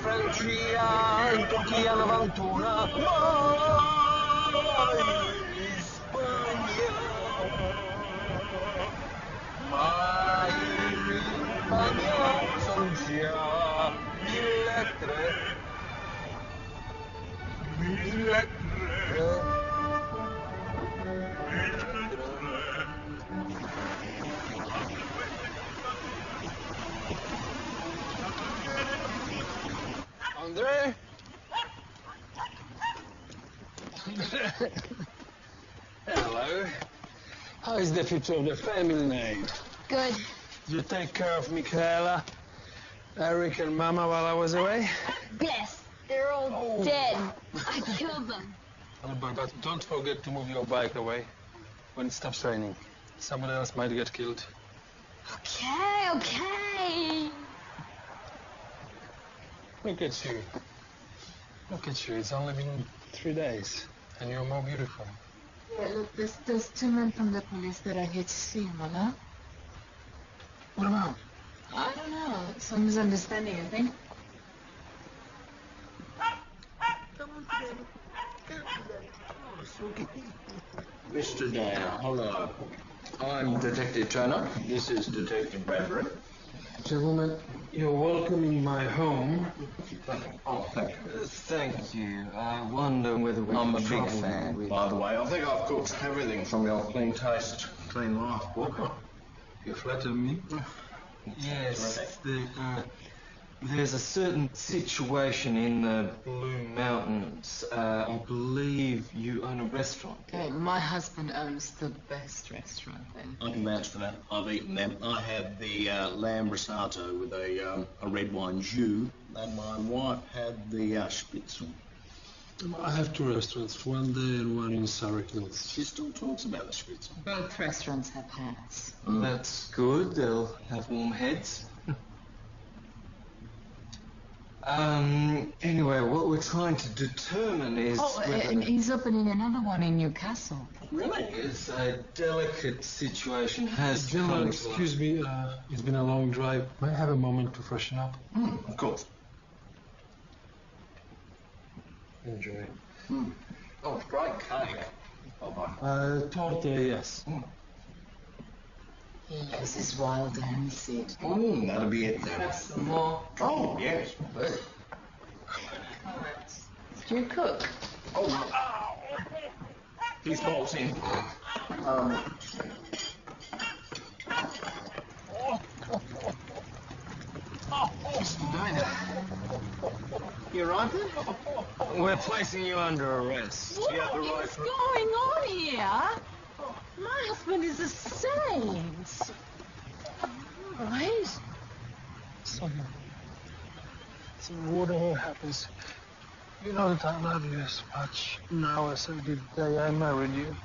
Francia, in Turchia 91, mai in Spagna, mai in Spagna, son già 1003. 1003. Andre? Hello. How is the future of the family name? Good. Did you take care of Michaela, Eric, and Mama while I was away? Yes, they're all dead. I killed them. But don't forget to move your bike away when it stops raining. Someone else might get killed. Okay. Look at you. Look at you. It's only been 3 days, and you're more beautiful. Yeah, look, there's 2 men from the police that are here to see you, Mother. What about? I don't know. Some misunderstanding, I think. Mr. Dana, hello. I'm Detective Turner. This is Detective Bradbury. Gentlemen, you're welcome in my home. Oh, thank you. Thank you. I wonder whether we I'm a can big trouble fan. you. By the way, I think I've cooked everything from your Clean Taste, Clean Life book. You flatter me? Yes. There's a certain situation in the Blue Mountains. I believe you own a restaurant. My husband owns the best restaurant then. I can vouch for that. I've eaten them. I had the lamb risotto with a red wine jus, and my wife had the spitzel. I have 2 restaurants, one there and one in Surrey Hills. She still talks about the spitzel. Both restaurants have hats. That's good. They'll have warm heads. Anyway, what we're trying to determine is and he's opening another one in Newcastle. Really? It's a delicate situation. Gentlemen, excuse me, it's been a long drive. May I have a moment to freshen up? Of course. Enjoy. Oh, it's great cake. Torte, yes. This is wild and seed. That'll be it then. Have some more. Oh, yes. Do you cook? Oh, he's bolting. Mr. Dana. You right there? We're placing you under arrest. What is going on here? My husband is a saint. Right? So whatever happens, you know that I love you as much now as I did the day I married you.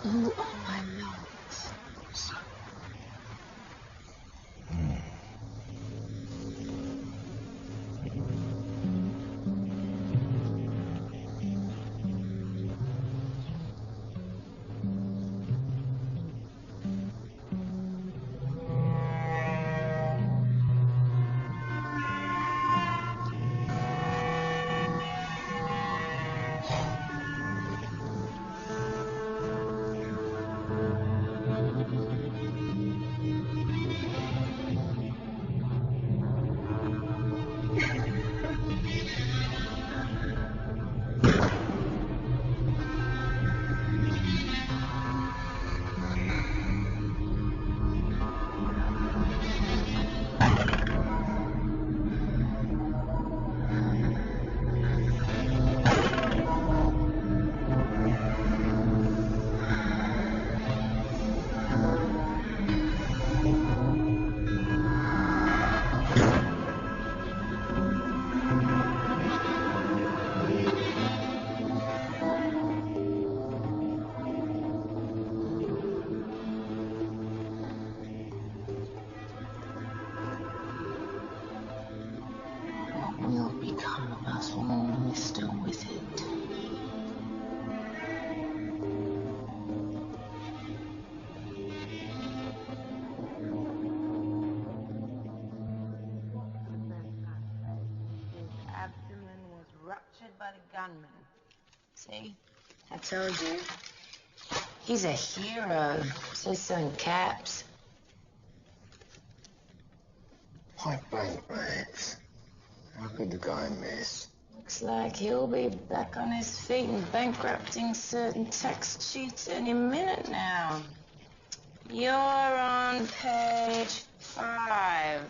You are my love. Will become of us when we're still with it. murdered by the gunman. See? I told you. He's a hero. Says so in caps. Point blank, mate. How could the guy miss? Looks like he'll be back on his feet and bankrupting certain tax cheats any minute now. You're on page 5.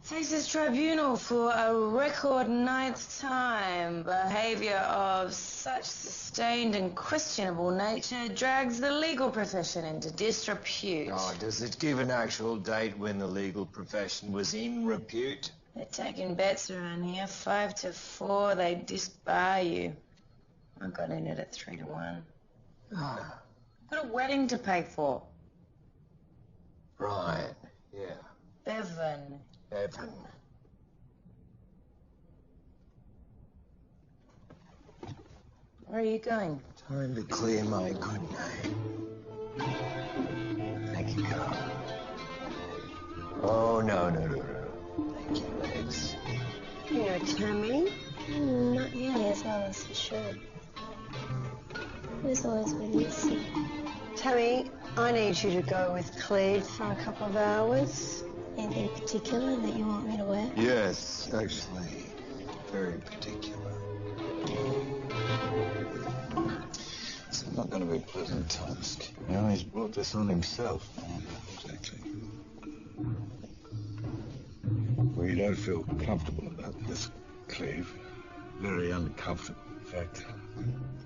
Faces tribunal for a record 9th time. Behavior of such sustained and questionable nature drags the legal profession into disrepute. Oh, does it give an actual date when the legal profession was in repute? They're taking bets around here. 5 to 4, they disbar you. I got in it at 3 to 1. Oh, Got a wedding to pay for. right, yeah. Bevan. Evan. Where are you going? Time to clear my good name. Thank you, Carl. Oh, no. Thank you, Legs. You know, Tammy? Not nearly as well as you should. It was always really easy. Tammy, I need you to go with Cleve for a couple of hours. Anything particular that you want me to wear? Yes, actually, very particular. It's not going to be a pleasant task. You know, he's brought this on himself. Exactly. We don't feel comfortable about this, Cleve. Very uncomfortable, in fact.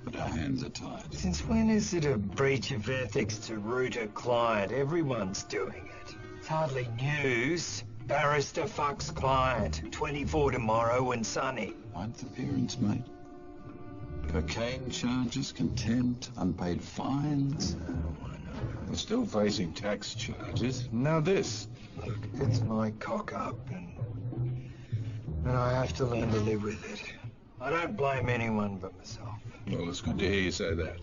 But our hands are tied. Since when is it a breach of ethics to root a client? Everyone's doing it. It's hardly news. Barrister fucks client. 24 tomorrow and sunny. Ninth appearance, mate. Cocaine charges, contempt, unpaid fines. We're still facing tax charges. Now this. Look, it's my cock up and I have to learn to live with it. I don't blame anyone but myself. Well, it's good to hear you say that.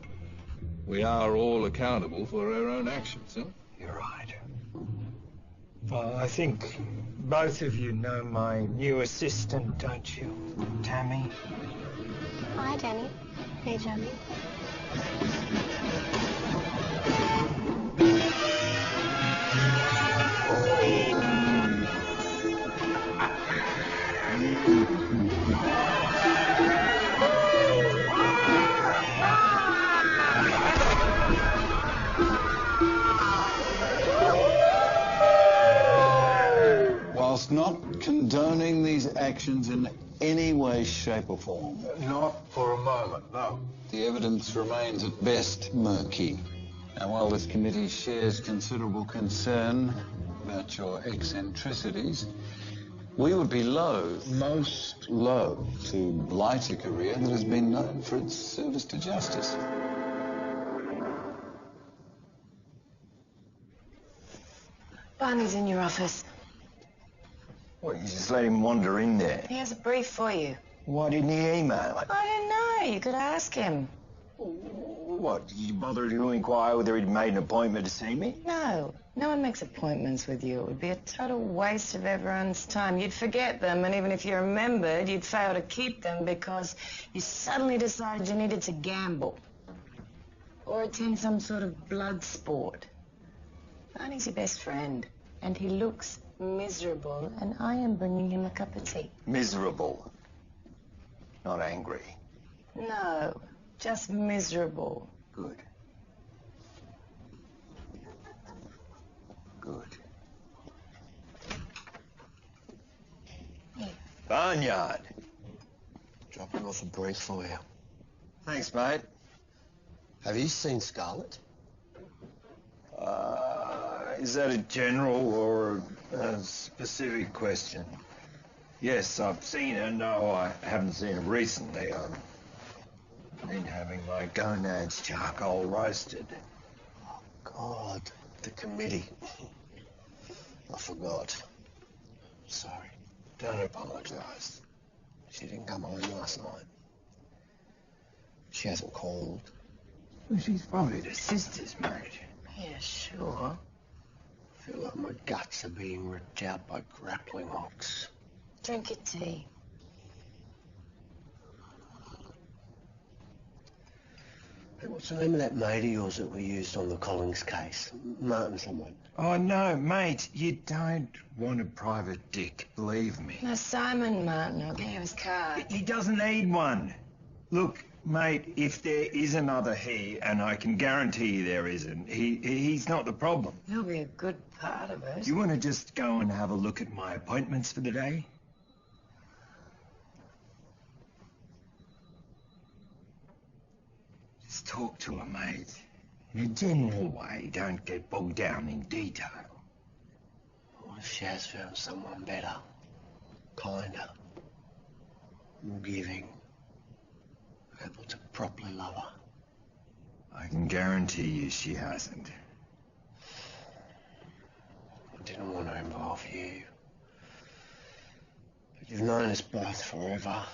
We are all accountable for our own actions, huh? You're right. Well, I think both of you know my new assistant, don't you? Tammy? Hi, Danny. Hey, Johnny. Whilst not condoning these actions in any way, shape or form. Not for a moment, no. The evidence remains at best murky. Now, while this committee shares considerable concern about your eccentricities, we would be loath, most loath, to blight a career that has been known for its service to justice. Barney's in your office. What, you just let him wander in there? He has a brief for you. Why didn't he email it? I don't know. You could ask him. What, did you bother to inquire whether he'd made an appointment to see me? No. No one makes appointments with you. It would be a total waste of everyone's time. You'd forget them, and even if you remembered, you'd fail to keep them because you suddenly decided you needed to gamble or attend some sort of blood sport. Barney's your best friend, and he looks miserable, and I am bringing him a cup of tea. Miserable. Not angry. No, just miserable. Good. Good. Barnyard. Dropping off a brief for you. Thanks, mate. Have you seen Scarlett? Is that a general or a specific question? Yes, I've seen her. No, I haven't seen her recently. I've been having my gonads charcoal roasted. Oh, God. The committee. I forgot. Sorry. Don't apologise. She didn't come home last night. She hasn't called. Well, she's probably at her sister's, mate. Yeah, sure. I feel like my guts are being ripped out by grappling hooks. Drink your tea. Hey, what's the name of that mate of yours that we used on the Collins case? Martin someone. Oh, no, mate, you don't want a private dick, believe me. No, Simon Martin. I'll give you his card. He doesn't need one. Look, mate, if there is another he, and I can guarantee you there isn't, he's not the problem. He'll be a good part of it. You want to just go and have a look at my appointments for the day? Just talk to her, mate. In a general way, don't get bogged down in detail. What if she has found someone better, kinder, more giving, able to properly love her? I can guarantee you she hasn't. I didn't want to involve you. But you've known us both forever.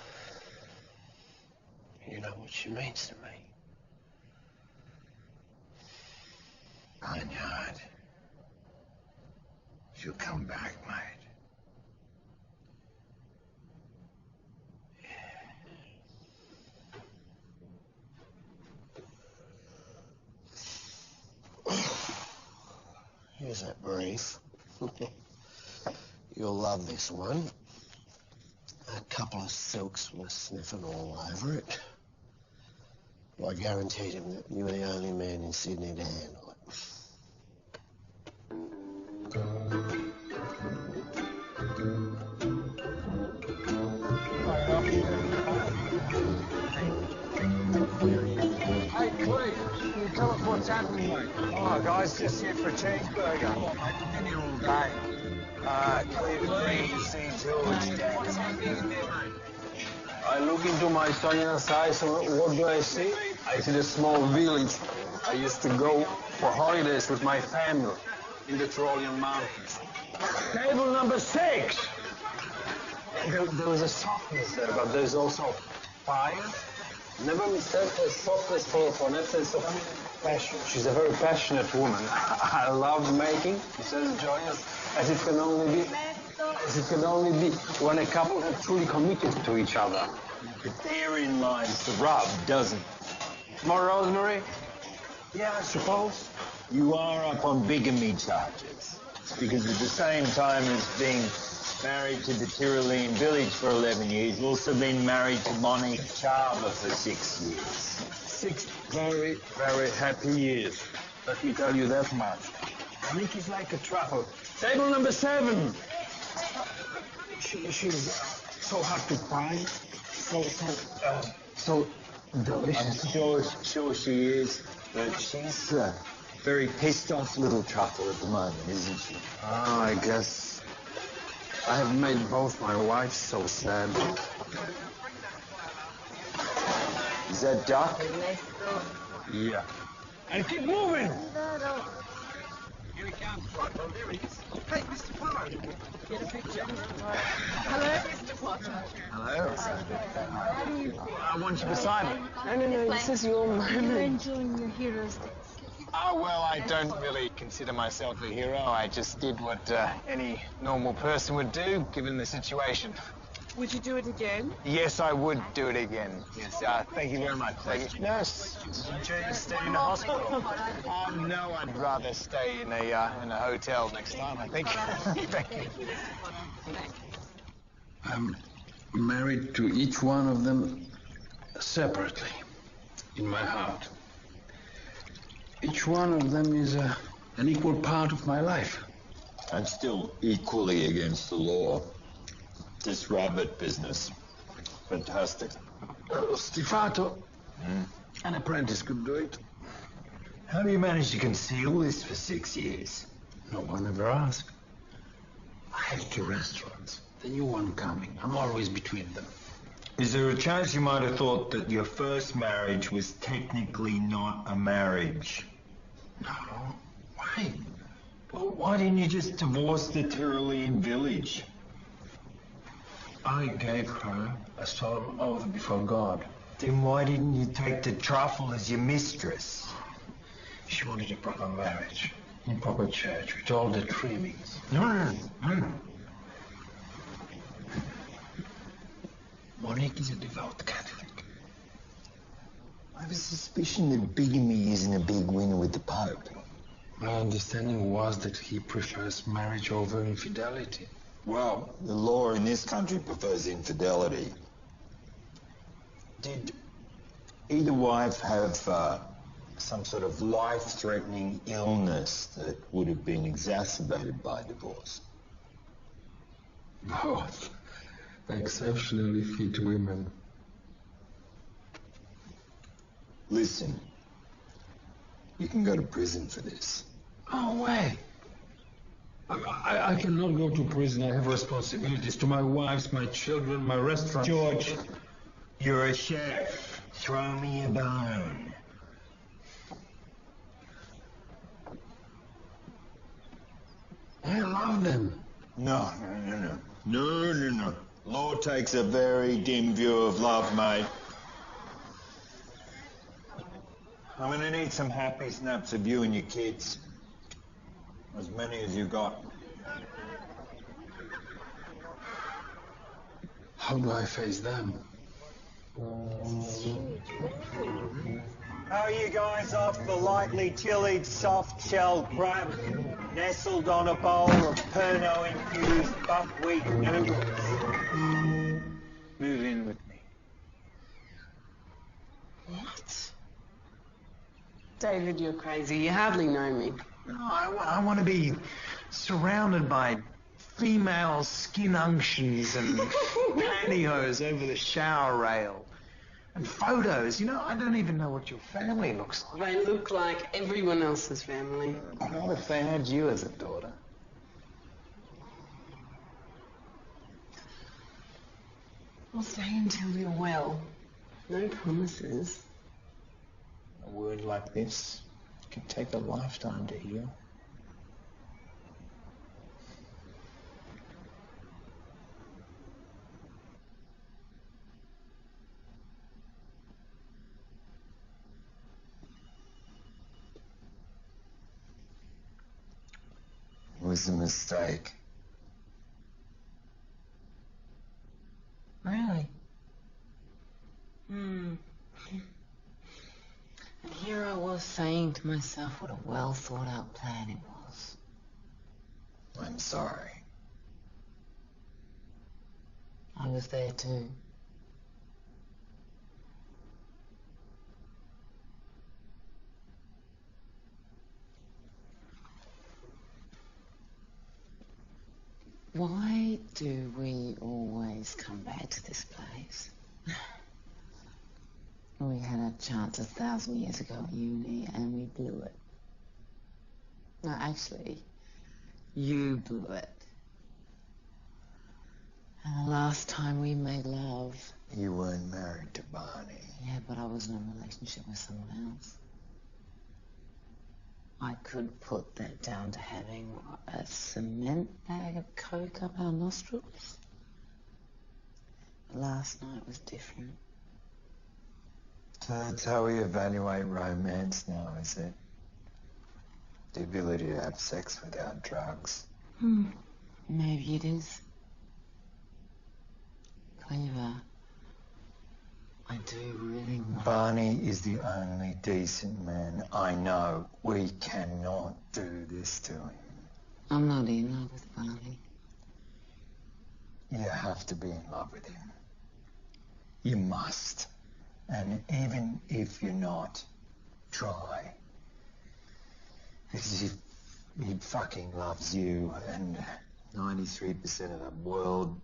You know what she means to me. I know it. She'll come back, mate. Here's that brief. You'll love this one. A couple of silks were sniffing all over it. But I guaranteed him that you were the only man in Sydney to handle it. Hey, Cleve, can you tell us what's happening, mate? Oh, guys, just here for a cheeseburger. I've been here all day. Clear 3C2. I look into my Sonia's eyes and what do I see? I see the small village. I used to go for holidays with my family in the Tyrolean mountains. Table number 6! There was a softness there, but there's also fire. Never mistake her softness for an essence of passion. She's a very passionate woman. I love making. She's as joyous as it can only be. As it can only be when a couple have truly committed to each other. But therein lies the rub, doesn't it? More rosemary? Yeah, I suppose. You are up on bigamy charges. Because at the same time as being married to the Tyrolean village for 11 years, you've also been married to Monique Chava for 6 years. 6 very, very happy years. Let me tell you that much. Monique is like a truffle. Table number 7. She's so hard to find, so delicious. I'm sure she is, but she's a very pissed off little truffle at the moment, isn't she? Oh, I guess I have made both my wives so sad. Is that duck? Yeah. And keep moving! Here he comes. Oh, there he is. Hey, Mr. Potter. Get a picture. Hello, Mr. Potter. Hello. I want you beside me. No, this is your moment. You're enjoying your hero's day. Oh, well, I don't really consider myself a hero. I just did what any normal person would do, given the situation. Would you do it again? Yes, I would do it again. Yes, thank you very much. Thank you. Nurse, did you stay in a hospital? No, I'd rather stay in a hotel next time, I think. Thank you. I'm married to each one of them separately, in my heart. Each one of them is an equal part of my life. And still equally against the law. This rabbit business. Fantastic. Stifato, an apprentice could do it. How do you manage to conceal this for 6 years? No one ever asked. I have 2 restaurants. The new one coming. I'm always between them. Is there a chance you might have thought that your first marriage was technically not a marriage? No. Why? Well, why didn't you just divorce the Tyrolean village? I gave her a solemn oath before God. Then why didn't you take the truffle as your mistress? She wanted a proper marriage, in proper church, with all the trimmings. No. Monique is a devout Catholic. I have a suspicion that bigamy isn't a big winner with the Pope. My understanding was that he prefers marriage over infidelity. Well, the law in this country prefers infidelity. Did either wife have some sort of life-threatening illness that would have been exacerbated by divorce? Both. Exceptionally fit women. Listen, you can go to prison for this. No way. I cannot go to prison. I have responsibilities to my wives, my children, my restaurant. George, you're a chef. Throw me a bone. I love them. No. Law takes a very dim view of love, mate. I'm gonna need some happy snaps of you and your kids. As many as you got. How do I face them? How are you guys off the lightly chilled soft-shelled crab nestled on a bowl of Pernod-infused buckwheat noodles? Move in with me. What? David, you're crazy. You hardly know me. No, I want to be surrounded by female skin unctions and pantyhose over the shower rail. And photos. You know, I don't even know what your family looks like. They look like everyone else's family. What if they had you as a daughter? I'll stay until you're well. No promises. A wound like this can take a lifetime to heal. It was a mistake. Really? And here I was saying to myself what a well thought out plan it was. I'm sorry. I was there too. Why do we always come back to this place? We had a chance 1,000 years ago at uni and we blew it. No, actually, you blew it. And the last time we made love... You weren't married to Barney. Yeah, but I was in a relationship with someone else. I could put that down to having a cement bag of coke up our nostrils. Last night was different. So that's how we evaluate romance now, is it? The ability to have sex without drugs. Maybe it is. Clever. I do really want... Barney is the only decent man I know. We cannot do this to him. I'm not in love with Barney. You have to be in love with him. You must. And even if you're not, try. Because he fucking loves you, and 93% of the world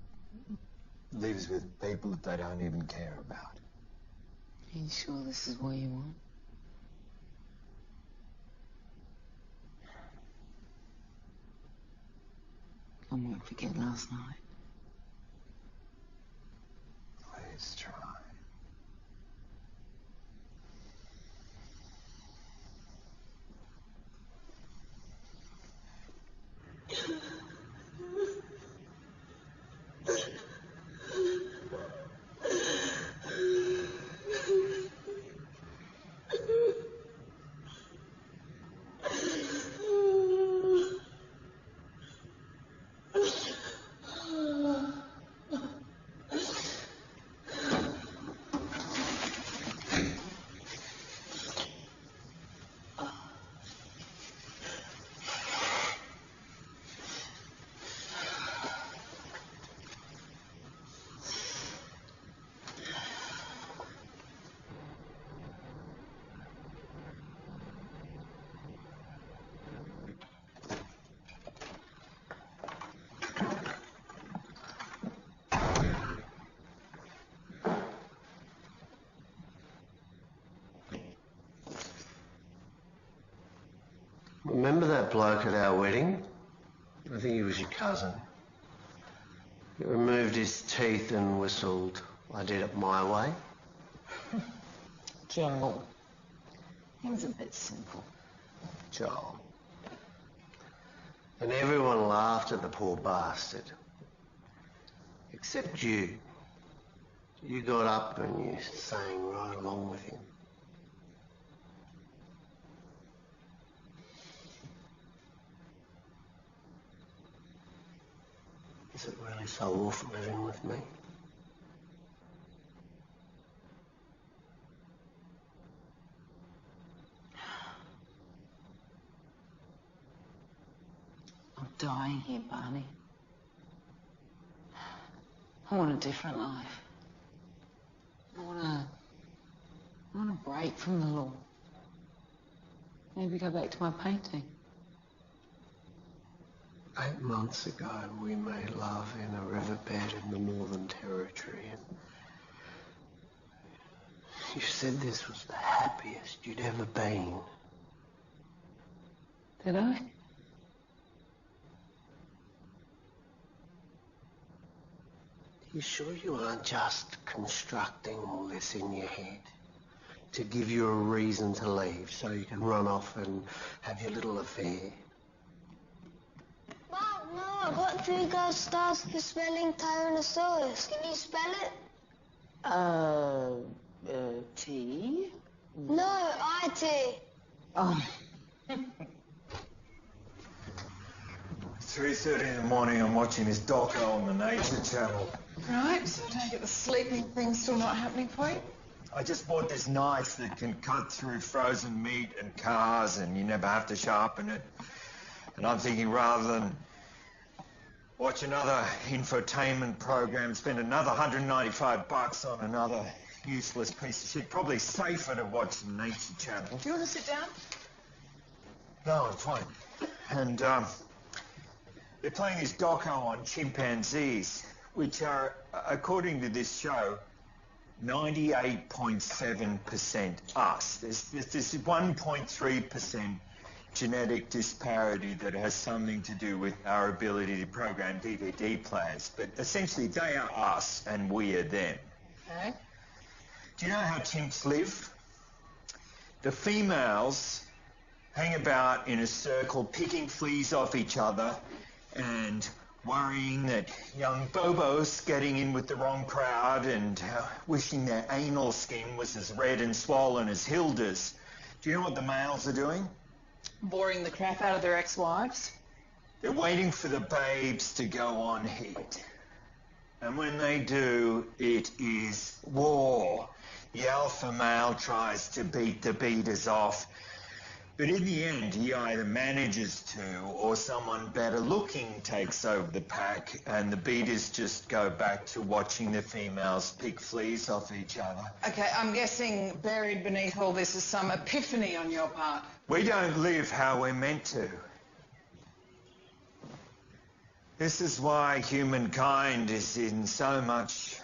lives with people that they don't even care about. Are you sure this is what you want? I won't forget last night. Please try. Remember that bloke at our wedding? I think he was your cousin. He removed his teeth and whistled, "I did it my way." Joel. He was a bit simple. Joel. And everyone laughed at the poor bastard. Except you. You got up and you sang right along with him. Is it really so awful living with me? I'm dying here, Barney. I want a different life. I want a break from the law. Maybe go back to my painting. 8 months ago, we made love in a riverbed in the Northern Territory, and you said this was the happiest you'd ever been. Did I? You sure you aren't just constructing all this in your head to give you a reason to leave so you can run off and have your little affair? Mom, no, I got 3 gold stars for spelling Tyrannosaurus. Can you spell it? T? No, I-T. Oh. 3:30 in the morning, I'm watching this doco on the Nature Channel. Right, so I take it the sleeping thing's still not happening for you? I just bought this knife that can cut through frozen meat and cars, and you never have to sharpen it. And I'm thinking, rather than watch another infotainment program, spend another $195 on another useless piece of shit, probably safer to watch the Nature Channel. Do you want to sit down? No, I'm fine. And they're playing this doco on chimpanzees, which are, according to this show, 98.7% us. There's this 1.3% genetic disparity that has something to do with our ability to program DVD players. But essentially, they are us and we are them. Okay. Do you know how chimps live? The females hang about in a circle, picking fleas off each other and worrying that young Bobo's getting in with the wrong crowd and wishing their anal skin was as red and swollen as Hilda's. Do you know what the males are doing? Boring the crap out of their ex-wives? They're waiting for the babes to go on heat. And when they do, it is war. The alpha male tries to beat the beaters off. But in the end, he either manages to, or someone better looking takes over the pack, and the beaters just go back to watching the females pick fleas off each other. Okay, I'm guessing buried beneath all this is some epiphany on your part. We don't live how we're meant to. This is why humankind is in so much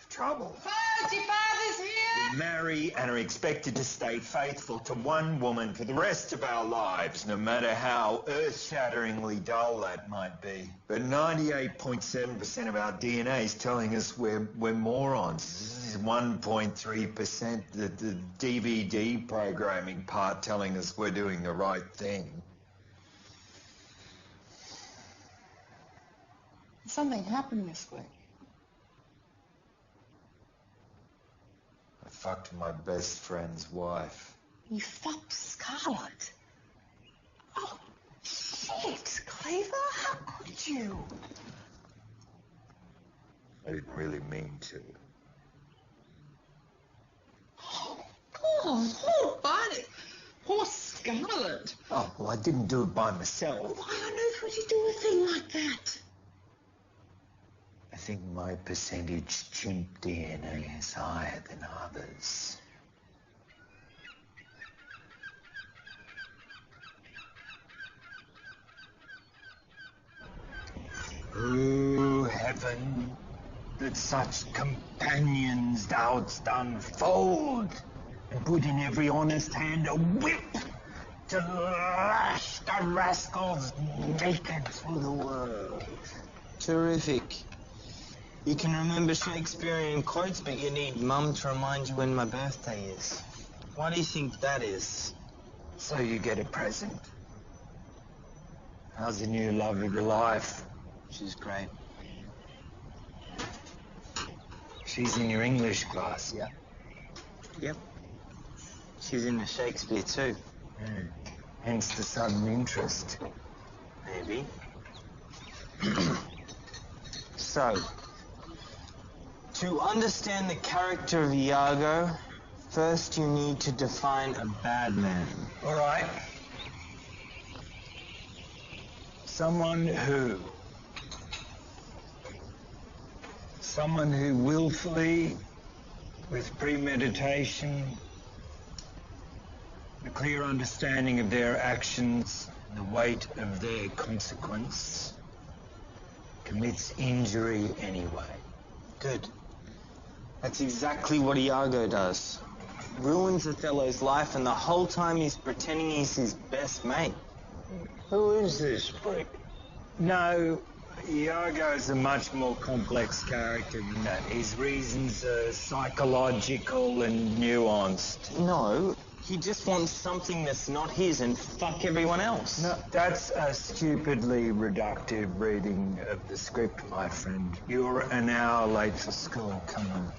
trouble. Fudge, your father's here! We marry and are expected to stay faithful to one woman for the rest of our lives, no matter how earth-shatteringly dull that might be. But 98.7% of our DNA is telling us we're morons. This is 1.3%, the DVD programming part telling us we're doing the right thing. Something happened this week. I fucked my best friend's wife. You fucked Scarlett? Oh, shit, Cleaver, how could you? I didn't really mean to. Oh, poor Barney. Poor Scarlett. Oh, well, I didn't do it by myself. Why on earth would you do a thing like that? I think my percentage chimp DNA is higher than others. Oh, heaven, that such companions thou'dst unfold, and put in every honest hand a whip to lash the rascals naked through the world. Terrific. You can remember Shakespearean quotes, but you need Mum to remind you when my birthday is. Why do you think that is? So you get a present. How's the new love of your life? She's great. She's in your English class, yeah? Yep. She's in the Shakespeare too. Hence the sudden interest. Maybe. So, to understand the character of Iago, first you need to define a bad man. all right. Someone who willfully, with premeditation, a clear understanding of their actions, the weight of their consequence, commits injury anyway. Good. That's exactly what Iago does. Ruins Othello's life, and the whole time he's pretending he's his best mate. Who is this prick? No, Iago's a much more complex character than that. His reasons are psychological and nuanced. No, he just wants something that's not his and fuck everyone else. No, that's a stupidly reductive reading of the script, my friend. You're an hour late for school. Come on.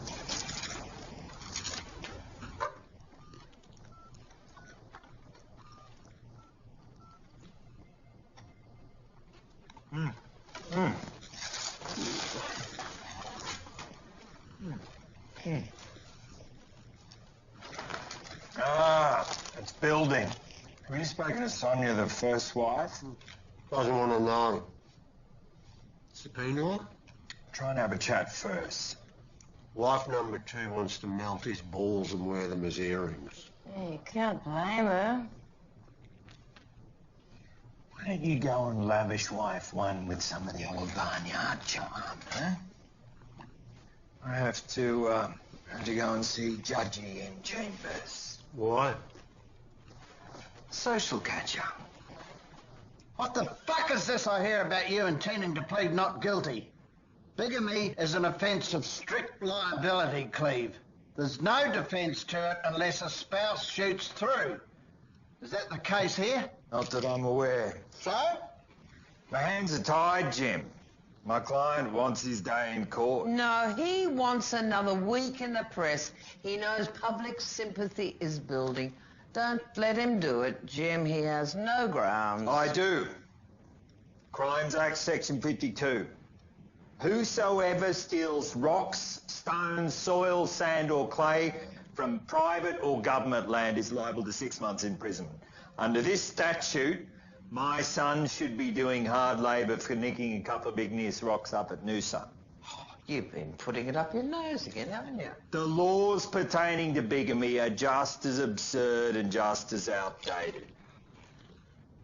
It's building. Have you spoken to Sonia, the first wife? Doesn't want to know. Subpoena? Try and have a chat first. Wife number 2 wants to melt his balls and wear them as earrings. Yeah, you can't blame her. Why don't you go and lavish wife 1 with some of the old barnyard charm, huh? I have to go and see Judgy in Chambers. Why? Social catch-up. What the fuck is this I hear about you intending to plead not guilty? Bigamy is an offence of strict liability, Cleve. There's no defence to it unless a spouse shoots through. Is that the case here? Not that I'm aware. So? My hands are tied, Jim. My client wants his day in court. No, he wants another week in the press. He knows public sympathy is building. Don't let him do it, Jim. He has no grounds. I do. Crimes Act, Section 52. Whosoever steals rocks, stones, soil, sand or clay from private or government land is liable to 6 months imprisonment. Under this statute, my son should be doing hard labour for nicking a couple of igneous rocks up at Noosa. You've been putting it up your nose again, haven't you? The laws pertaining to bigamy are just as absurd and just as outdated.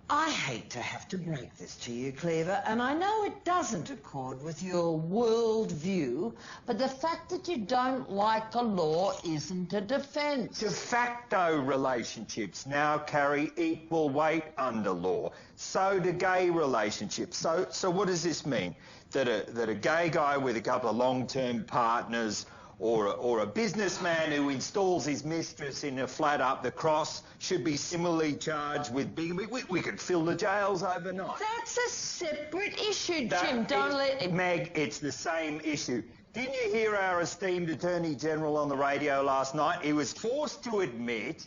I hate to have to break this to you, Cleaver, and I know it doesn't accord with your world view, but the fact that you don't like the law isn't a defence. De facto relationships now carry equal weight under law. So do gay relationships. So what does this mean? That a gay guy with a couple of long-term partners or a businessman who installs his mistress in a flat up the cross should be similarly charged with bigamy. We could fill the jails overnight. That's a separate issue, Jim. Don't let it... Meg, it's the same issue. Didn't you hear our esteemed Attorney General on the radio last night? He was forced to admit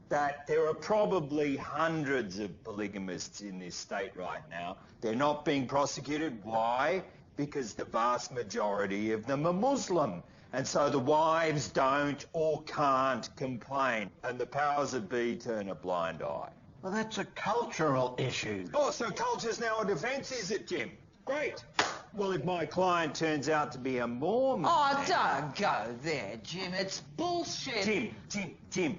that there are probably hundreds of polygamists in this state right now. They're not being prosecuted. Why? Because the vast majority of them are Muslim. And so the wives don't or can't complain. And the powers that be turn a blind eye. Well, that's a cultural issue. Oh, so culture's now a defence, is it, Jim? Great. Well, if my client turns out to be a Mormon... Oh, don't go there, Jim. It's bullshit. Jim.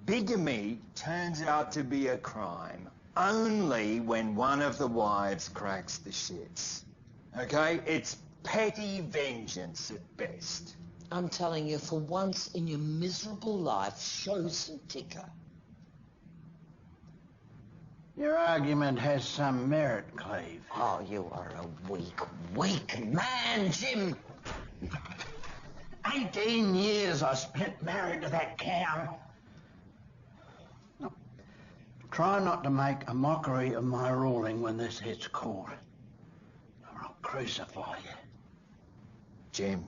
Bigamy turns out to be a crime only when one of the wives cracks the shits. Okay? It's petty vengeance at best. I'm telling you, for once in your miserable life, show some ticker. Your argument has some merit, Cleve. Oh, you are a weak, weak man, Jim. 18 years I spent married to that cow. Look, try not to make a mockery of my ruling when this hits court, or I'll crucify you. Jim.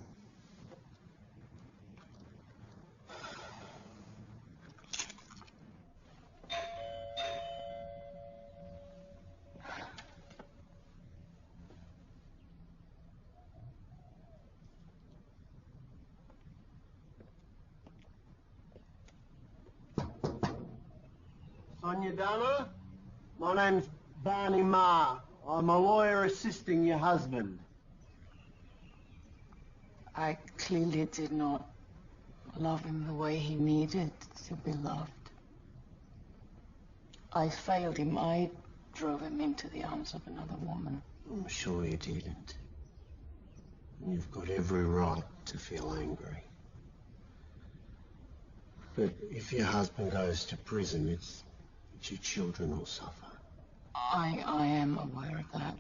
Sonia Dana, my name's Barney Marr. I'm a lawyer assisting your husband. I clearly did not love him the way he needed to be loved. I failed him. I drove him into the arms of another woman. I'm sure you didn't. You've got every right to feel angry. But if your husband goes to prison, it's your children will suffer. I am aware of that.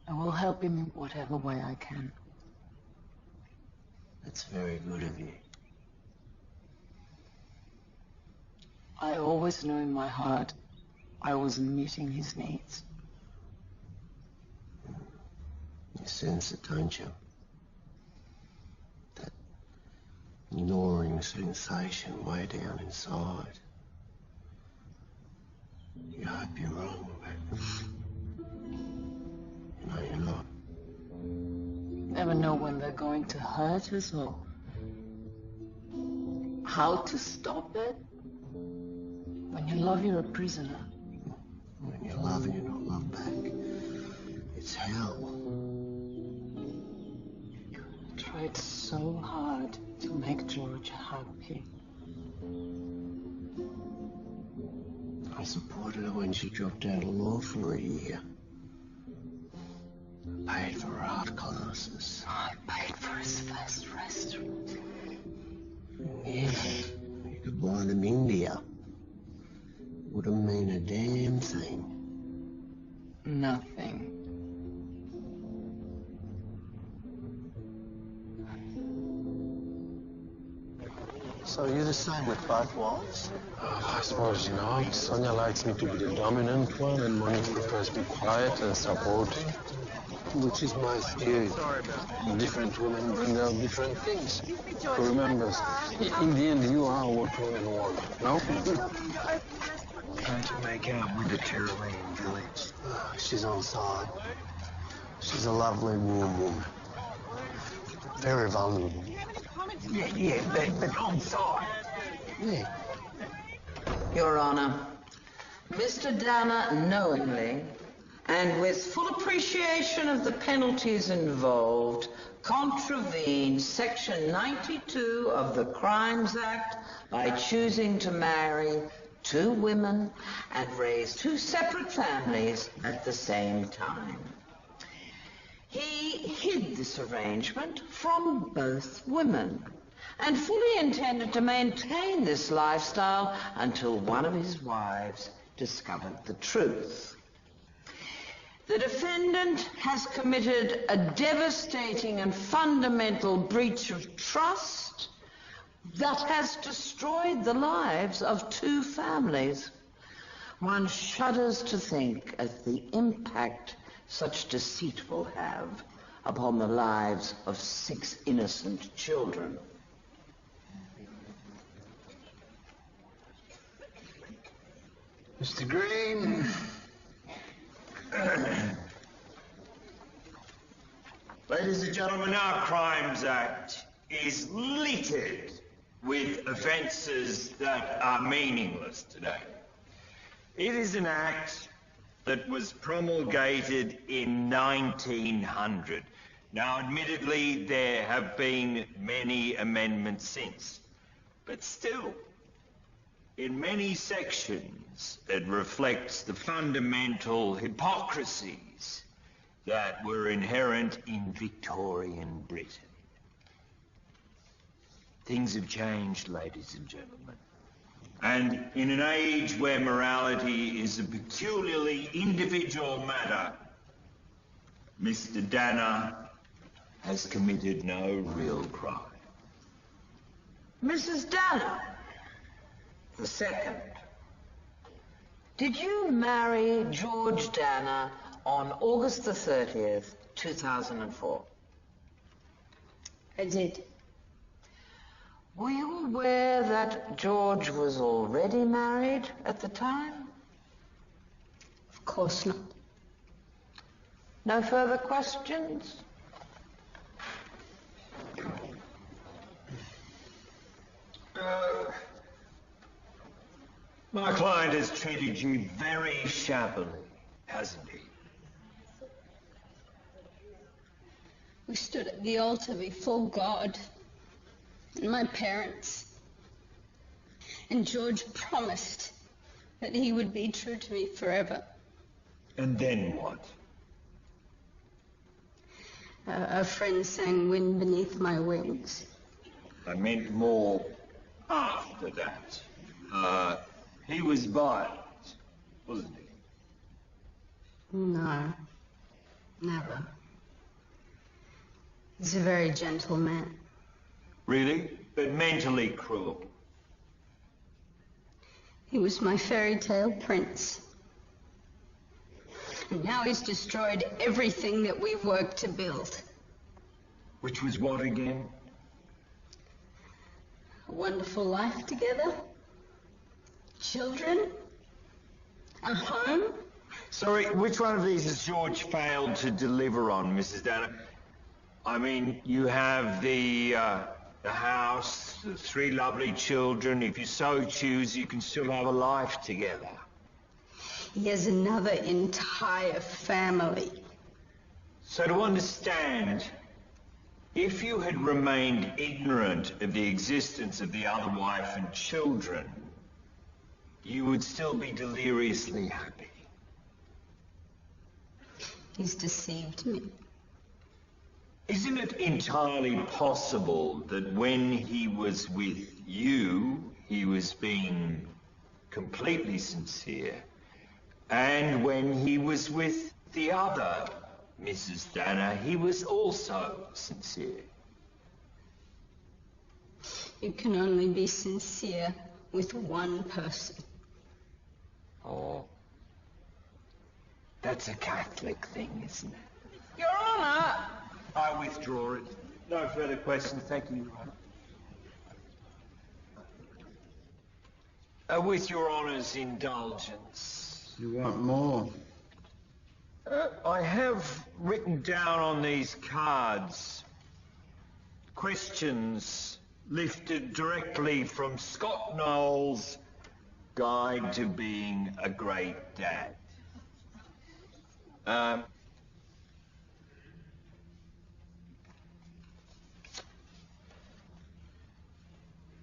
I will help him in whatever way I can. That's very good of you. I always knew in my heart I was meeting his needs. You sense it, don't you? That gnawing sensation way down inside. You hope you're wrong, but you know you're not. Never know when they're going to hurt us or how to stop it. When you love, you're a prisoner. When you love, you're not loved back. It's hell. I tried so hard to make George happy. I supported her when she dropped out of law for a year. Paid for her art classes. I paid for his first restaurant. Yeah, you could buy them India. Wouldn't mean a damn thing. Nothing. So you're the same with both wives? I suppose, Sonia likes me to be the dominant one, and Monique prefers to be quiet and supporting. Which is most due. Different women bring out different things. Remember, in the end, you are what women want, no? Trying to make out with the Chary village. She's on side. She's a lovely, warm woman. Very vulnerable. Yeah, but on side. Yeah. Your Honour, Mr. Dana knowingly and with full appreciation of the penalties involved contravened Section 92 of the Crimes Act by choosing to marry two women and raise two separate families at the same time. He hid this arrangement from both women and fully intended to maintain this lifestyle until one of his wives discovered the truth. The defendant has committed a devastating and fundamental breach of trust that has destroyed the lives of two families. One shudders to think of the impact such deceit will have upon the lives of 6 innocent children. Mr. Green. Ladies and gentlemen, our Crimes Act is littered with offences that are meaningless today. It is an act that was promulgated in 1900. Now, admittedly, there have been many amendments since, but still, in many sections, it reflects the fundamental hypocrisies that were inherent in Victorian Britain. Things have changed, ladies and gentlemen. And in an age where morality is a peculiarly individual matter, Mr. Danner has committed no real crime. Mrs. Danner, the second. Did you marry George Danner on August the 30th, 2004? I did. Were you aware that George was already married at the time? Of course not. No further questions? My client has treated you very shabbily, hasn't he? We stood at the altar before God and my parents. And George promised that he would be true to me forever. And then what? A friend sang Wind Beneath My Wings. I meant more after that. He was violent, wasn't he? No, never. He's a very gentle man. Really? But mentally cruel. He was my fairy tale prince. And now he's destroyed everything that we've worked to build. Which was what again? A wonderful life together. Children. A home. Sorry, which one of these has George failed to deliver on, Mrs. Danner? I mean, you have the house, the 3 lovely children. If you so choose, you can still have a life together. He has another entire family. So to understand, if you had remained ignorant of the existence of the other wife and children, you would still be deliriously happy. He's deceived me. Isn't it entirely possible that when he was with you, he was being completely sincere, and when he was with the other Mrs. Danner, he was also sincere? You can only be sincere with one person. Oh, that's a Catholic thing, isn't it? Your Honour! I withdraw it. No further questions, thank you, Your Honour. With Your Honour's indulgence. You want more? I have written down on these cards questions lifted directly from Scott Knowles' Guide to Being a Great Dad.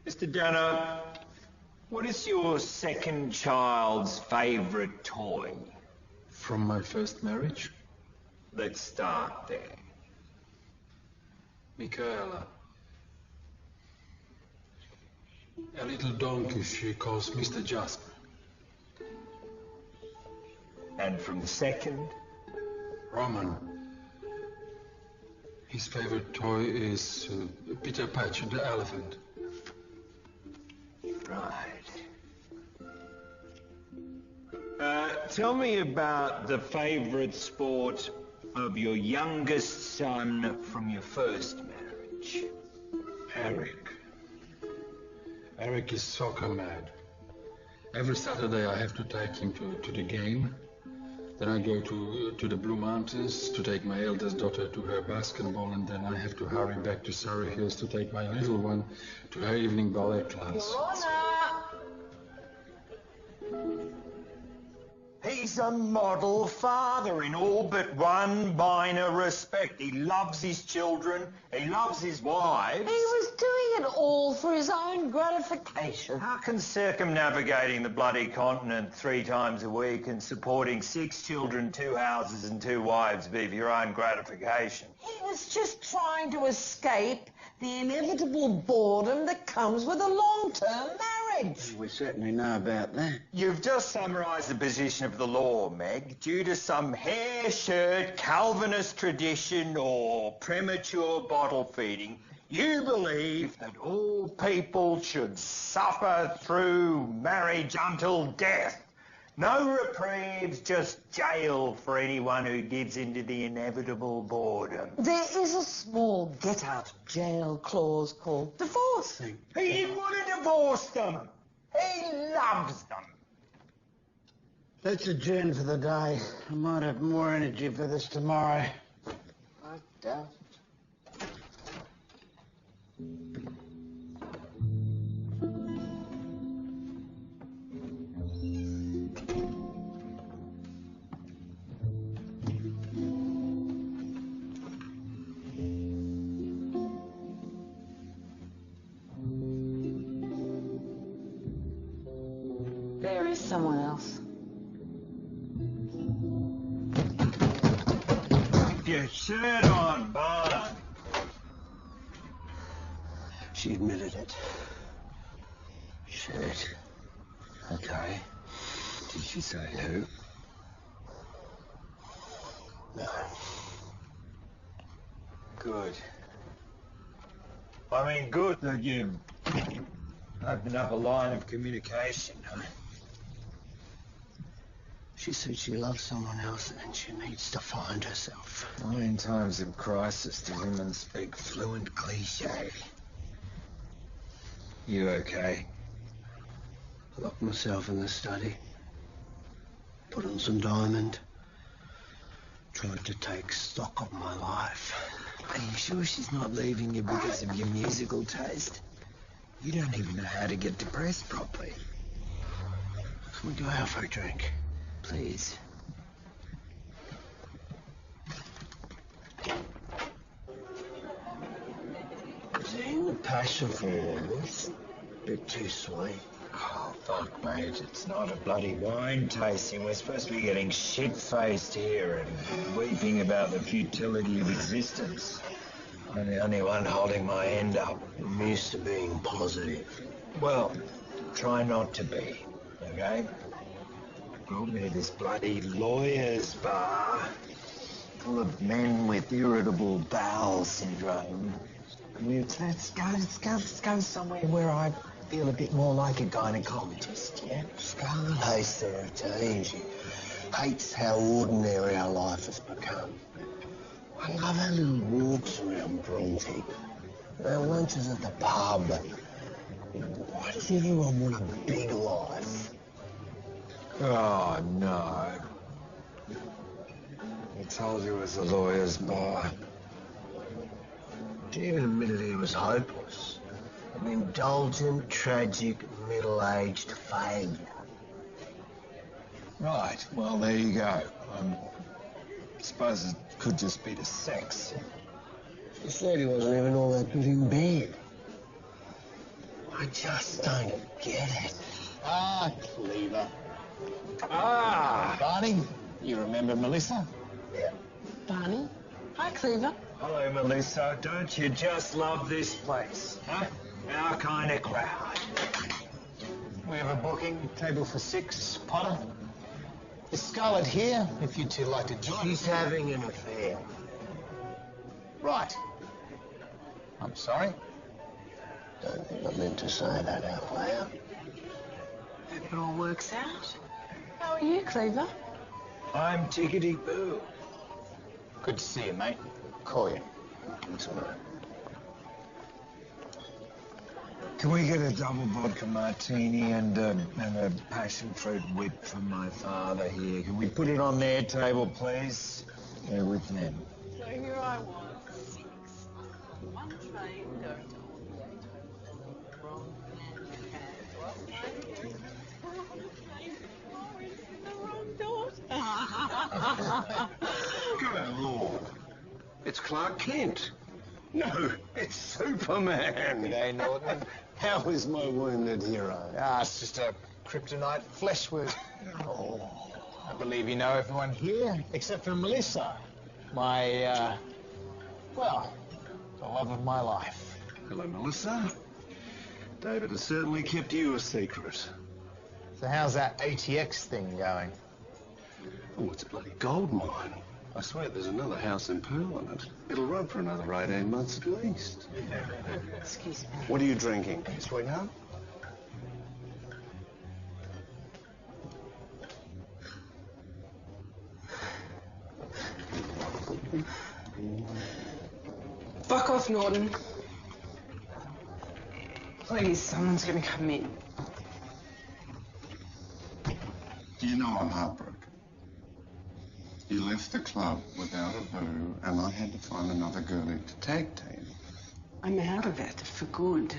Mr. Danner, what is your second child's favourite toy? From my first marriage? Let's start there. Michaela. A little donkey she calls Mr. Jasper. And from the second? Roman. His favorite toy is Peter Patch, the elephant. Right. Tell me about the favourite sport of your youngest son from your first marriage. Eric. Eric is soccer mad. Every Saturday I have to take him to the game. Then I go to the Blue Mountains to take my eldest daughter to her basketball, and then I have to hurry back to Surrey Hills to take my little one to her evening ballet class. He's a model father in all but one minor respect. He loves his children, he loves his wives. He was doing it all for his own gratification. How can circumnavigating the bloody continent 3 times a week and supporting 6 children, 2 houses and 2 wives be for your own gratification? He was just trying to escape the inevitable boredom that comes with a long-term marriage. marriage. We certainly know about that. You've just summarised the position of the law, Meg. Due to some hair-shirt Calvinist tradition or premature bottle feeding, you believe that all people should suffer through marriage until death. No reprieves, just jail for anyone who gives into the inevitable boredom. There is a small get-out-of-jail clause called divorcing. He didn't want to divorce them. He loves them. Let's adjourn for the day. I might have more energy for this tomorrow. I doubt. There is someone else. Keep your shirt on, Barnum. She admitted it. Shirt. Okay. Did she say who? No. Good. I mean, good that you opened up a line of communication, huh? She said she loves someone else and she needs to find herself. Well, in times of crisis, do women speak fluent cliche? You okay? I locked myself in the study. Put on some diamond. Tried to take stock of my life. Are you sure she's not leaving you because of your musical taste? You don't even know how to get depressed properly. Can we go out for a drink? Please. Seeing the passion for all this, a bit too sweet. Oh, fuck, mate. It's not a bloody wine tasting. We're supposed to be getting shit-faced here and weeping about the futility of existence. I'm the only one holding my end up. I'm used to being positive. Well, try not to be, okay? Brought me to this bloody lawyer's bar full of men with irritable bowel syndrome. Let's go somewhere where I feel a bit more like a gynecologist, yeah? Scarlet hates the routine. She hates how ordinary our life has become. I love our little walks around Bronte, our lunches at the pub. Why does everyone want a big life? Oh, no. I told you it was a lawyer's bar. She even admitted he was hopeless. An indulgent, tragic, middle-aged failure. Right, well, there you go. Suppose it could just be the sex. She said he wasn't even all that good in bed. I just don't get it. Ah, Cleaver. Ah! Barney, you remember Melissa? Yeah. Barney? Hi, Cleaver. Hello, Melissa. Don't you just love this place, huh? Our kind of crowd. We have a booking, table for 6, Potter. Is Scarlett here, if you two like to join? She's having an affair. Right. I'm sorry. Don't think I meant to say that out loud. Hope it all works out. How are you, Cleaver? I'm tickety-boo. Good to see you, mate. Call you. It's all right. Can we get a double vodka martini and a passion fruit whip from my father here? Can we put it on their table, please? Go with them. So here I was, 6, one train going to wrong Good Lord. It's Clark Kent. No, it's Superman. G'day, Norton. How is my wounded hero? Ah, it's just a kryptonite flesh wound. Oh. I believe you know everyone here, except for Melissa. My, well, the love of my life. Hello, Melissa. David has certainly kept you a secret. So how's that ATX thing going? Oh, it's a bloody gold mine. I swear there's another house in Pearl on it. It'll run for another 18 months at least. Excuse me. What are you drinking, sweetheart? Fuck off, Norton. Please, someone's gonna come in. You know I'm heartbroken. You left the club without a boo, and I had to find another girlie to tag team. I'm out of it for good.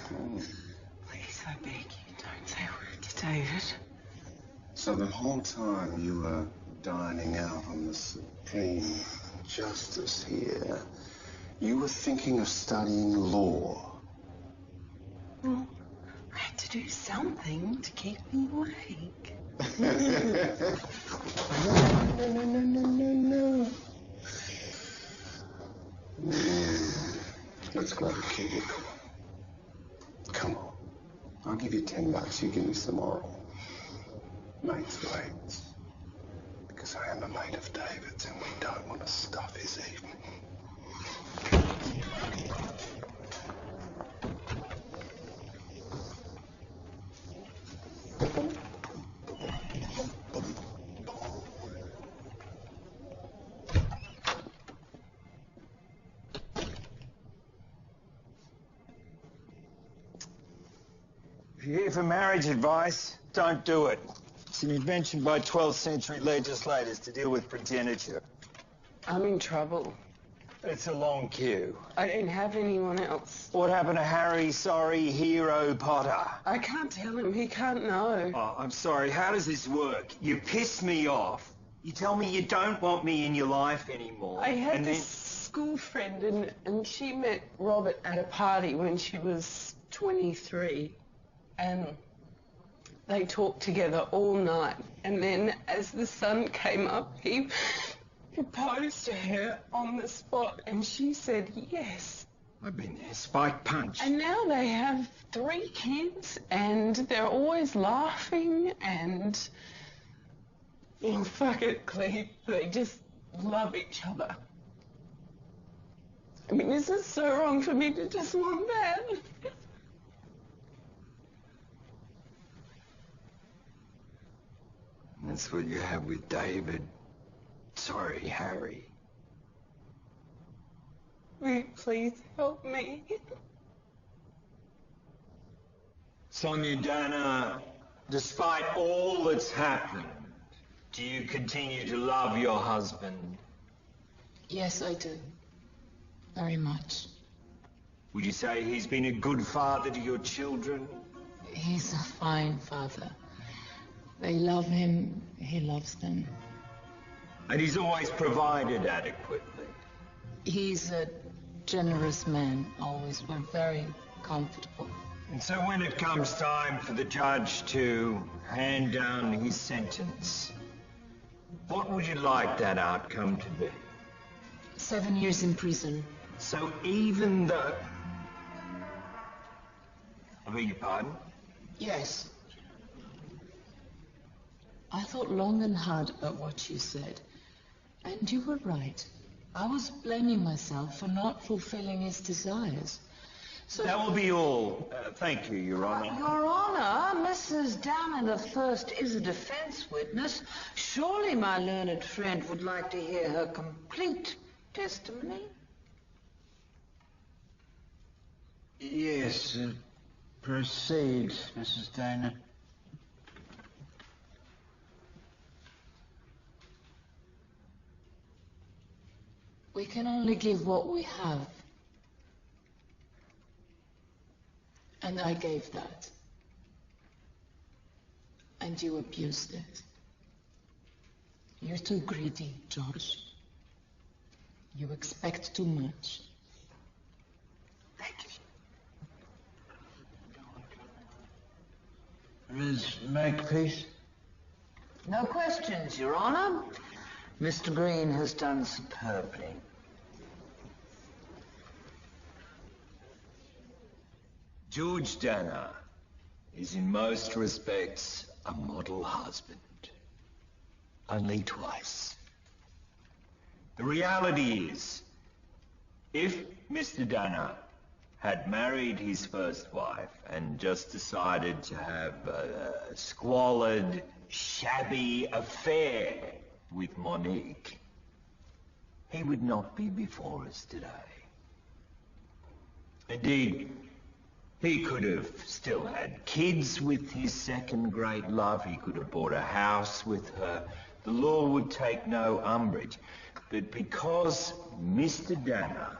Please, I beg you, don't say a word to David. So the whole time you were dining out on the supreme justice here, you were thinking of studying law. Well, I had to do something to keep me awake. No. Let's go to Kitty. Come on. I'll give you $10. You give me some oral. Mate's rates. Because I am a mate of David's and we don't want to stuff his evening. If you're here for marriage advice, don't do it. It's an invention by 12th century legislators to deal with progeniture. I'm in trouble. It's a long queue. I don't have anyone else. What happened to Harry, sorry, hero Potter? I can't tell him. He can't know. Oh, I'm sorry. How does this work? You piss me off. You tell me you don't want me in your life anymore. I had and this school friend and she met Robert at a party when she was 23. And they talked together all night. And then as the sun came up, he proposed to her on the spot and she said yes. I've been there. Spike punch. And now they have 3 kids and they're always laughing and... Oh, fuck it, Cleve. They just love each other. I mean, this is so wrong for me to just want that. That's what you have with David. Sorry, Harry. Will you please help me? Sonia Dana, despite all that's happened, do you continue to love your husband? Yes, I do. Very much. Would you say he's been a good father to your children? He's a fine father. They love him, he loves them. And he's always provided adequately? He's a generous man, always. We're very comfortable. And so when it comes time for the judge to hand down his sentence, what would you like that outcome to be? 7 years in prison. So even though... I beg your pardon? Yes. I thought long and hard about what you said. And you were right. I was blaming myself for not fulfilling his desires. So that will be all. Thank you, Your Honor. Your Honor, Mrs. Downer the First is a defense witness. Surely my learned friend would like to hear her complete testimony. Yes, proceed, Mrs. Dana. we can only give what we have. And I gave that. And you abused it. You're too greedy, George. You expect too much. Thank you. Ms. Makepeace? No questions, Your Honor. Mr. Green has done superbly. George Danner is in most respects a model husband. Only twice. The reality is, if Mr. Danner had married his first wife and just decided to have a squalid, shabby affair with Monique, he would not be before us today. Indeed, he could have still had kids with his second great love. He could have bought a house with her. The law would take no umbrage. But because Mr. Danner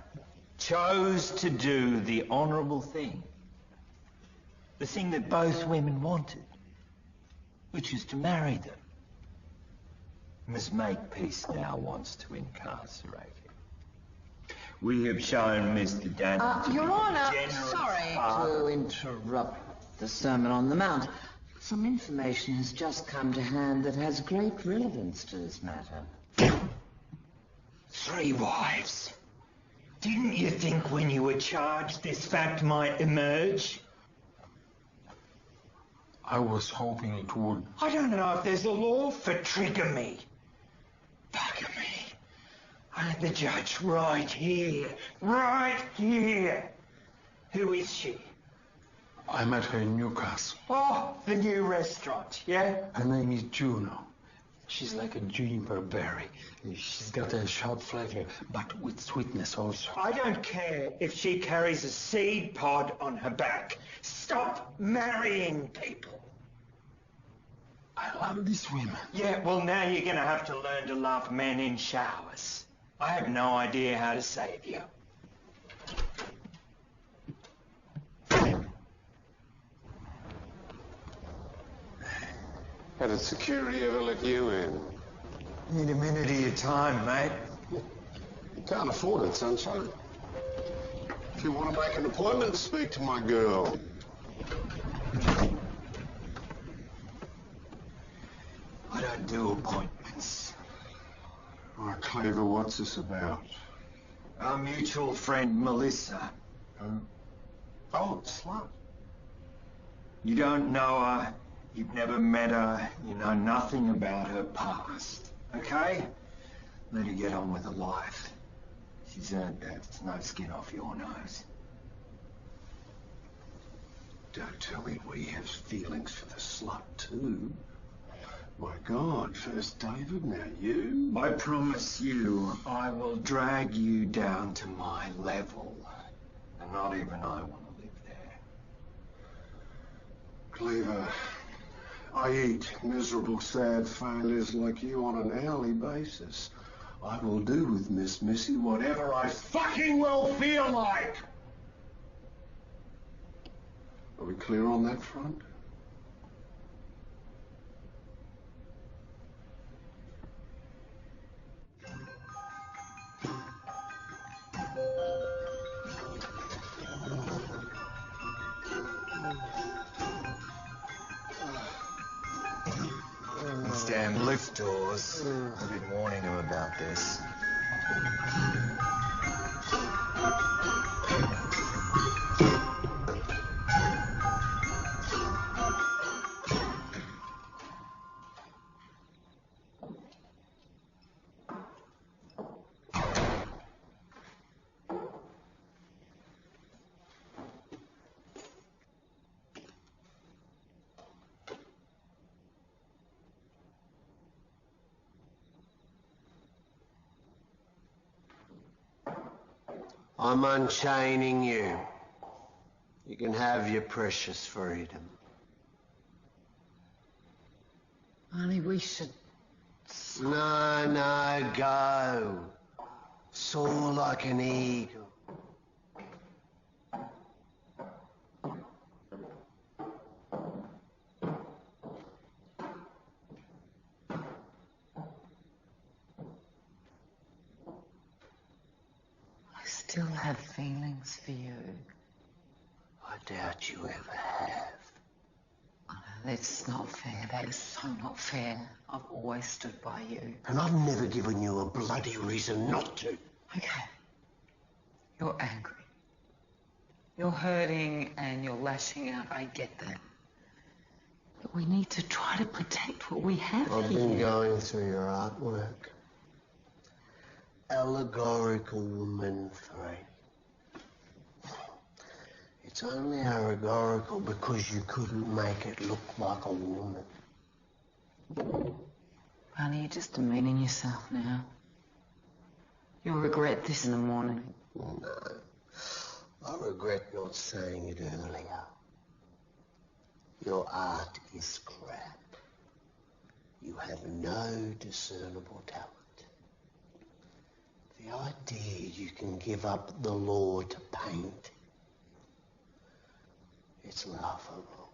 chose to do the honourable thing, the thing that both women wanted, which is to marry them, Miss Makepeace now wants to incarcerate him. We have shown Mr. Danner to Your be a Honour, generous sorry father. to interrupt the Sermon on the Mount. Some information has just come to hand that has great relevance to this matter. 3 wives. Didn't you think when you were charged this fact might emerge? I was hoping it would. I don't know if there's a law for trigamy. Bugger me. I had the judge right here. Right here. Who is she? I met her in Newcastle. Oh, the new restaurant, yeah? Her name is Juno. She's like a juniper berry. She's got a sharp flavor, but with sweetness also. I don't care if she carries a seed pod on her back. Stop marrying people. I love these women. Yeah, well, now you're going to have to learn to love men in showers. I have no idea how to save you. How did security ever let you in? Need a minute of your time, mate. You can't afford it, sunshine. If you want to make an appointment, speak to my girl. I don't do appointments. Oh, Cleaver, what's this about? Our mutual friend, Melissa. Oh, slut. You don't know her. You've never met her. You know nothing about her past. Okay? Let her get on with her life. She's earned that. It's no skin off your nose. Don't tell me we have feelings for the slut, too. My God, first David, now you. I promise you, I will drag you down to my level. And not even I want to live there. Cleaver, I eat miserable, sad failures like you on an hourly basis. I will do with Miss Missy whatever I fucking well feel like. Are we clear on that front? These damn lift doors. I've been warning him about this. I'm unchaining you. You can have your precious freedom. Only we should... No, go. Soar like an eagle. I still have feelings for you. I doubt you ever have. That's not fair. That is so not fair. I've always stood by you. And I've never given you a bloody reason not to. Okay. You're angry. You're hurting and you're lashing out. I get that. But we need to try to protect what we have I've here. been going through your artwork. Allegorical Woman 3. It's only allegorical because you couldn't make it look like a woman. Honey, you're just demeaning yourself now. You'll regret this in the morning. No. I regret not saying it earlier. Your art is crap. You have no discernible talent. The idea you can give up the law to paint, it's laughable.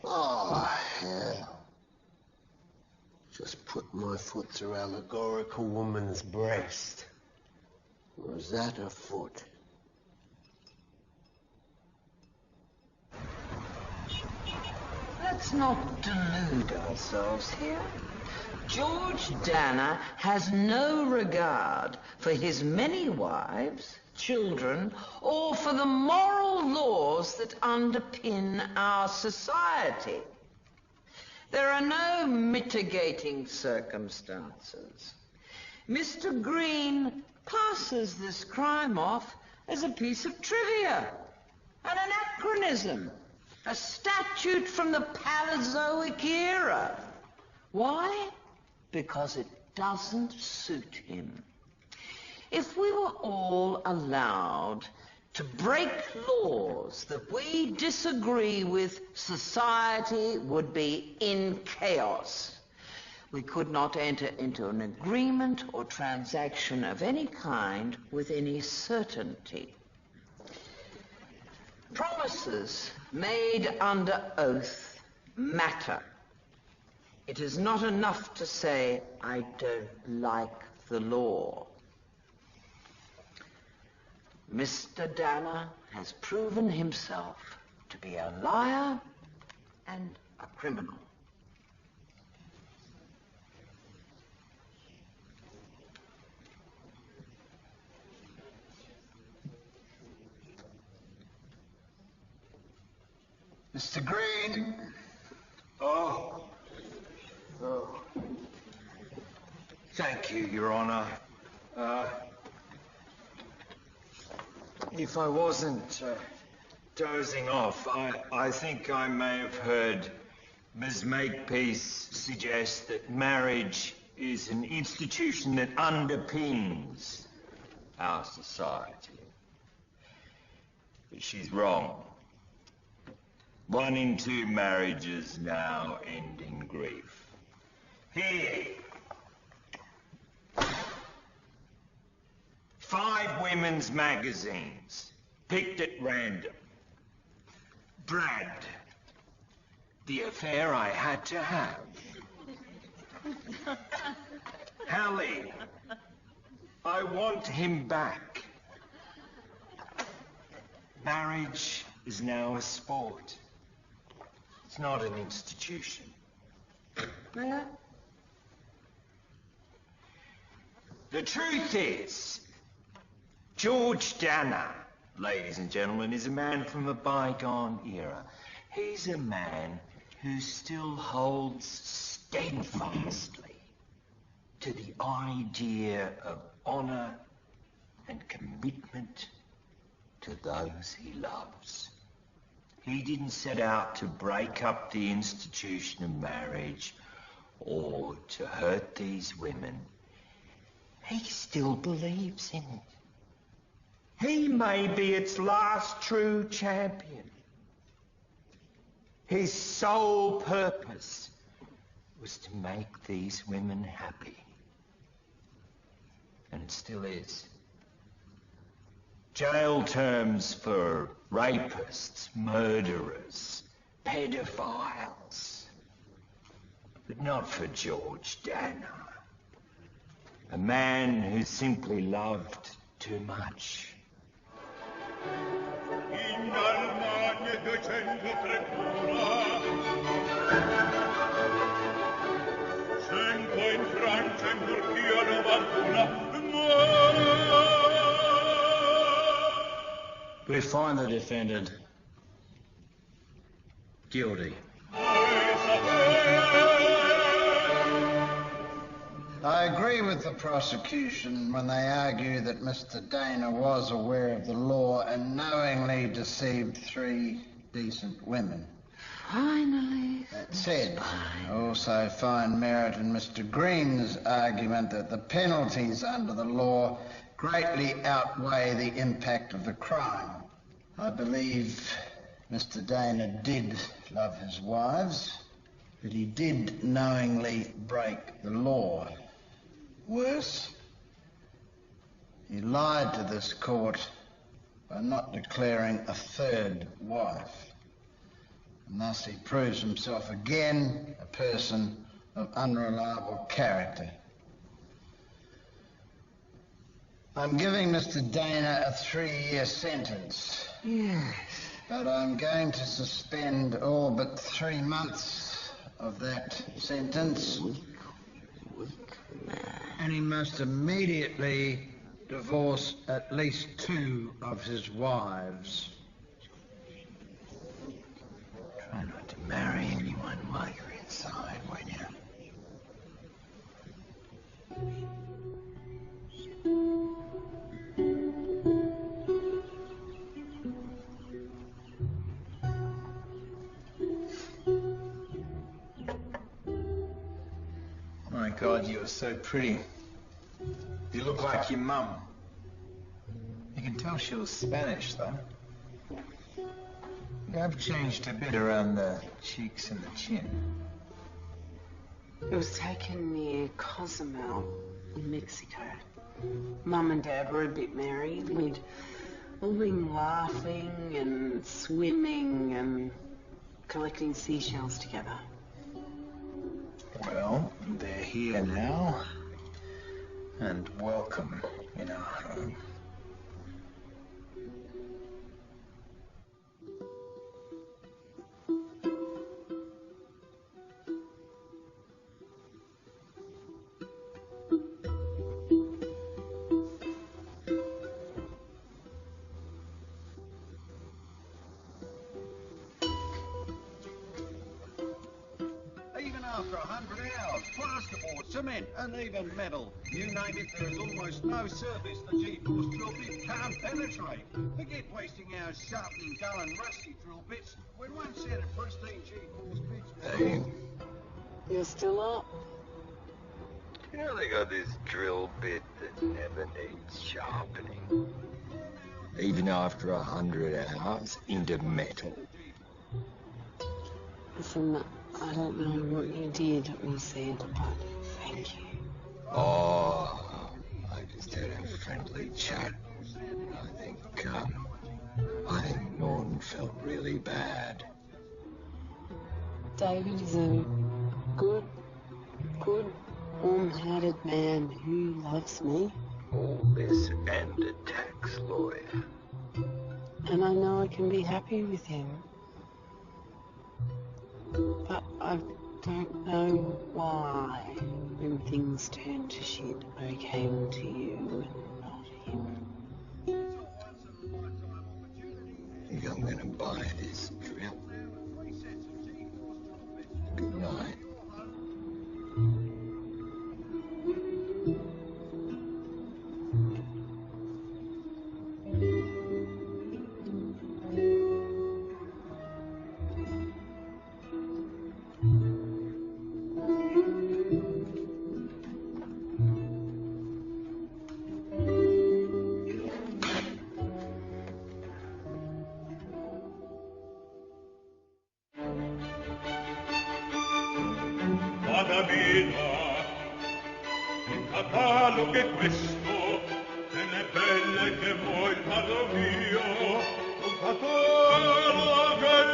Oh, hell. Just put my foot through allegorical woman's breast. Was that a foot? Let's not delude ourselves here. George Danner has no regard for his many wives, children, or for the moral laws that underpin our society. There are no mitigating circumstances. Mr. Green passes this crime off as a piece of trivia, an anachronism, a statute from the Paleozoic era. Why? Because it doesn't suit him. If we were all allowed to break laws that we disagree with, society would be in chaos. We could not enter into an agreement or transaction of any kind with any certainty. Promises made under oath matter. It is not enough to say, I don't like the law. Mr. Danner has proven himself to be a liar and a criminal. Mr. Green. Oh. Thank you, Your Honor. If I wasn't dozing off, I think I may have heard Ms. Makepeace suggest that marriage is an institution that underpins our society. But she's wrong. 1 in 2 marriages now end in grief. Here. 5 women's magazines, picked at random. Brad, the affair I had to have. Hallie, I want him back. Marriage is now a sport. It's not an institution. The truth is, George Danner, ladies and gentlemen, is a man from a bygone era. He's a man who still holds steadfastly to the idea of honor and commitment to those he loves. He didn't set out to break up the institution of marriage or to hurt these women. He still believes in it. He may be its last true champion. His sole purpose was to make these women happy. And it still is. Jail terms for rapists, murderers, pedophiles. But not for George Danner. A man who simply loved too much. In Almania 231 100 in Francia, in Turchia non We find the defendant guilty. I agree with the prosecution when they argue that Mr. Dana was aware of the law and knowingly deceived 3 decent women. Finally. That said, I also find merit in Mr. Green's argument that the penalties under the law greatly outweigh the impact of the crime. I believe Mr. Dana did love his wives, but he did knowingly break the law. Worse, he lied to this court by not declaring a 3rd wife. And thus he proves himself again a person of unreliable character. I'm giving Mr. Dana a 3-year sentence. Yes. But I'm going to suspend all but 3 months of that sentence. And he must immediately divorce at least 2 of his wives. Try not to marry anyone while you're inside, won't you? My God, you are so pretty. You look like your mum. You can tell she was Spanish, though. You have changed a bit around the cheeks and the chin. It was taken near Cozumel in Mexico. Mum and Dad were a bit merry. We'd all been laughing and swimming and collecting seashells together. Well, they're here now. And welcome in our home. Even after 100 hours, plasterboard, cement, and even metal. You name it, there is almost no surface the G-force drill bit can't penetrate. Forget wasting hours sharpening dull and rusty drill bits when one set of pristine G-force bits... Hey. You're still up? You know they got this drill bit that never needs sharpening. Even after 100 hours into metal. Listen, I don't know what you did or said, but thank you. Oh, I just had a friendly chat. I think Norton felt really bad. David is a good, warm-hearted man who loves me. All this and a tax lawyer. And I know I can be happy with him. But I don't know why, when things turned to shit, I came to you and not him. I think I'm gonna buy this drill. Good night. Vada vita, il catalogo è questo, delle belle che vuoi parlo mio, un catalogo che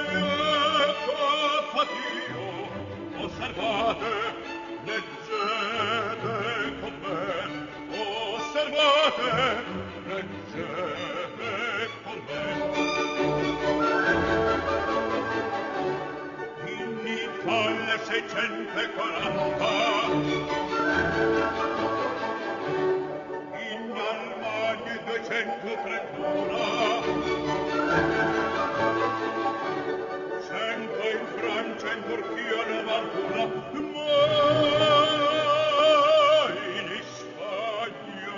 fatio, osservate, leggete con me, osservate, leggete con me. Alle 640 131. 100 in Francia, in Turchia, 91. Ma in Spagna,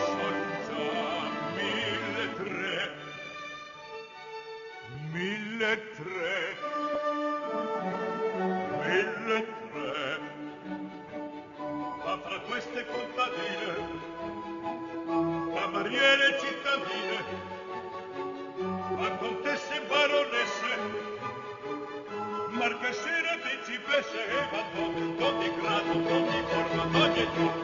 son già 1.300. 1.300. 1.300. Ma fra queste contadine, cameriere cittadine, ma contesse e baronesse, marchesine, principesse e madonne, d'ogni grado, d'ogni forma, d'ogni età,